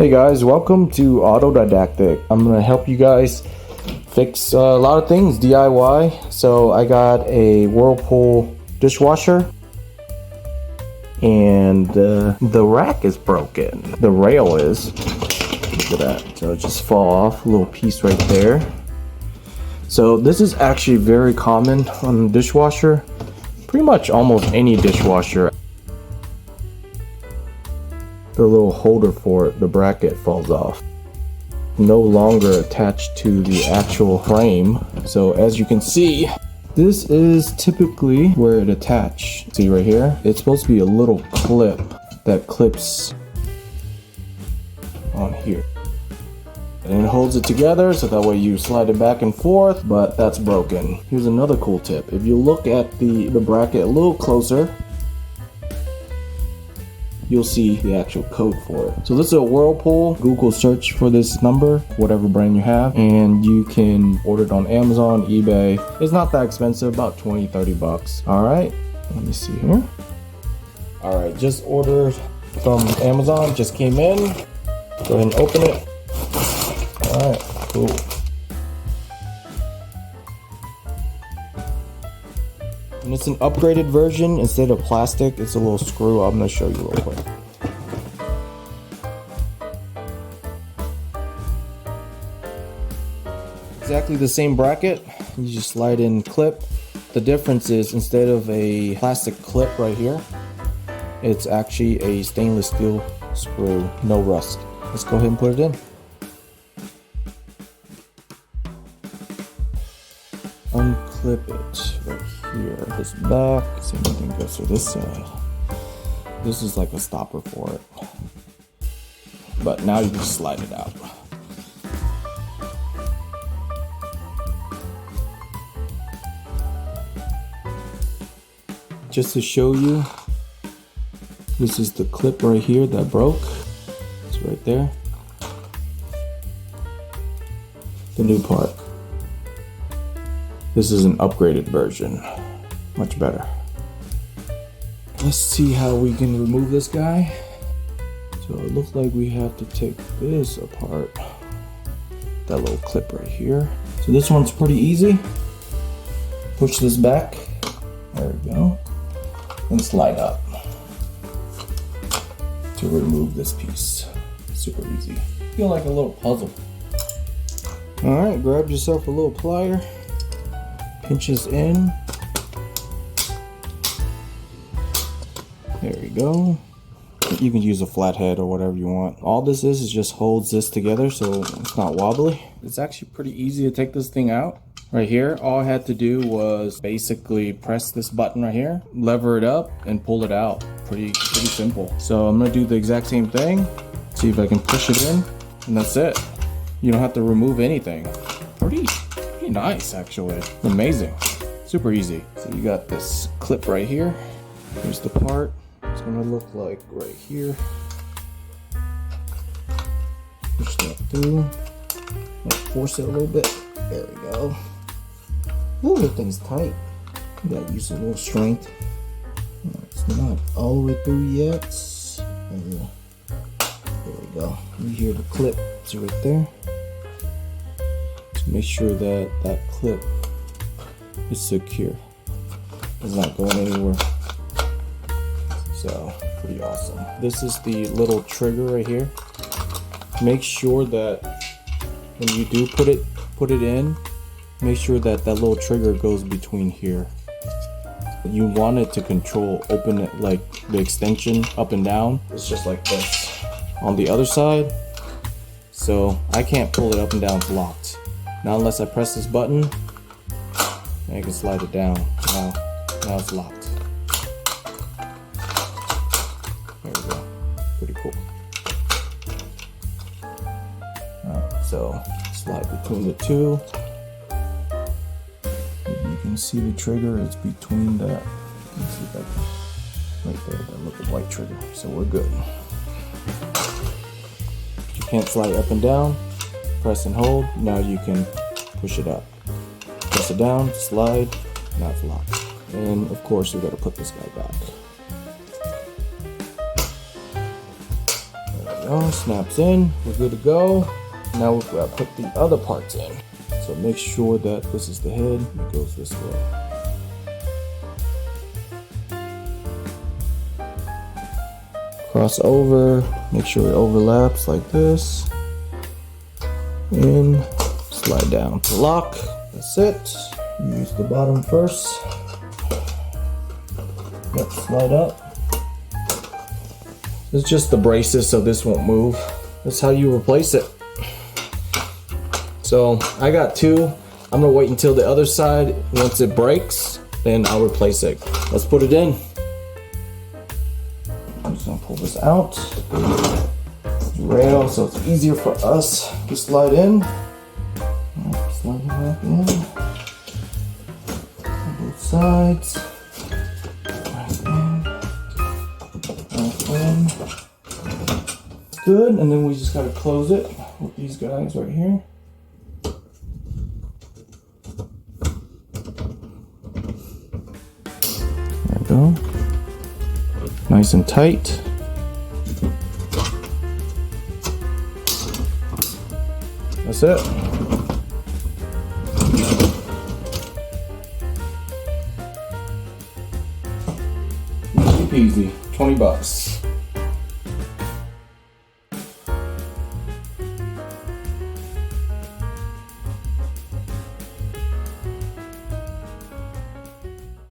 Hey guys, welcome to Autodidactic. I'm gonna help you guys fix a lot of things DIY. So I got a Whirlpool dishwasher and the rack is broken. The rail is. Look at that. So it just fall off, a little piece right there. So this is actually very common on the dishwasher. Pretty much almost any dishwasher. The little holder for it, the bracket falls off. No longer attached to the actual frame. So as you can see, this is typically where it attaches. See right here? It's supposed to be a little clip that clips on here. And it holds it together so that way you slide it back and forth, but that's broken. Here's another cool tip. If you look at the bracket a little closer, you'll see the actual code for it. So this is a Whirlpool. Google search for this number, whatever brand you have, and you can order it on Amazon, eBay. It's not that expensive, about 20-30 bucks. All right, let me see here. All right, just ordered from Amazon, just came in. Go ahead and open it. All right, cool. And it's an upgraded version. Instead of plastic, it's a little screw. I'm gonna show you real quick. Exactly the same bracket. You just slide in clip. The difference is instead of a plastic clip right here, it's actually a stainless steel screw, no rust. Let's go ahead and put it in. Unclip it right here. This back, same thing goes to this side. This is like a stopper for it. But now you can slide it out. Just to show you, this is the clip right here that broke. It's right there. The new part. This is an upgraded version. Much better. Let's see how we can remove this guy. So it looks like we have to take this apart. That little clip right here. So this one's pretty easy. Push this back. There we go. And slide up to remove this piece. Super easy. Feel like a little puzzle. Alright, grab yourself a little plier. Pinches in. There we go. You can use a flathead or whatever you want. All this is just holds this together so it's not wobbly. It's actually pretty easy to take this thing out. Right here, all I had to do was basically press this button right here, lever it up, and pull it out. Pretty simple. So I'm gonna do the exact same thing. See if I can push it in, and that's it. You don't have to remove anything. Pretty nice, actually. Amazing. Super easy. So you got this clip right here. Here's the part. It's gonna look like right here. Push that through. Let's force it a little bit. There we go. Ooh, that thing's tight. You gotta use a little strength. It's not all the way through yet. There we go. You hear the clip. It's right there. Make sure that that clip is secure. It's not going anywhere. So pretty awesome. This is the little trigger right here. Make sure that when you do put it in, make sure that that little trigger goes between here. You want it to control, open it like the extension up and down. It's just like this. On the other side, so I can't pull it up and down, it's locked. Now unless I press this button, I can slide it down. Now it's locked. There we go. Pretty cool. Alright, so slide between the two. You can see the trigger is between that. Let's see if I can, right there, that little white trigger. So we're good. You can't slide up and down. Press and hold. Now you can push it up. Press it down, slide. Now it's locked. And of course, we got to put this guy back. There we There we go, snaps in, we're good to go. Now we've got to put the other parts in. So make sure that this is the head, it goes this way. Cross over, make sure it overlaps like this. In, slide down to lock, that's it. Use the bottom first. Yep, slide up. It's just the braces so this won't move. That's how you replace it. So I got two. I'm gonna wait until the other side, once it breaks, then I'll replace it. Let's put it in. I'm just gonna pull this out. Rail, so it's easier for us to slide in. Slide it back in. On both sides. Right in. Good, and then we just gotta close it with these guys right here. There we go. Nice and tight. That's it. Easy peasy, 20 bucks.